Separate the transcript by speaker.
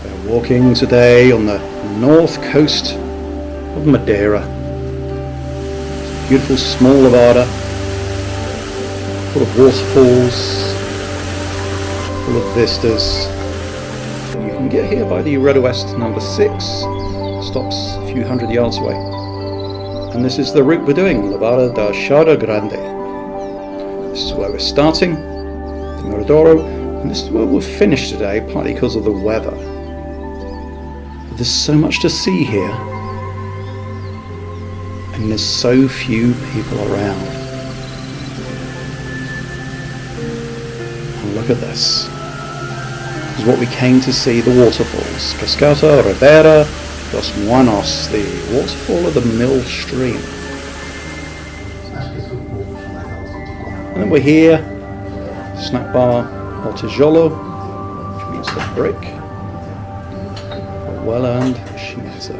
Speaker 1: We're walking today on the north coast of Madeira. It's a beautiful small Levada, full of waterfalls, full of vistas. You can get here by the Road West number 6, stops a few hundred yards away. And this is the route we're doing, Levada da Achada Grande. This is where we're starting, the Miradouro, and this is where we'll finish today, partly because of the weather. But there's so much to see here, and there's so few people around. And look at this. This is what we came to see, the waterfalls. Cascata Ribeira dos Moinhos, the waterfall of the mill stream. And then we're here, snack bar or tijolo, which means the brick, a well-earned schnitzel.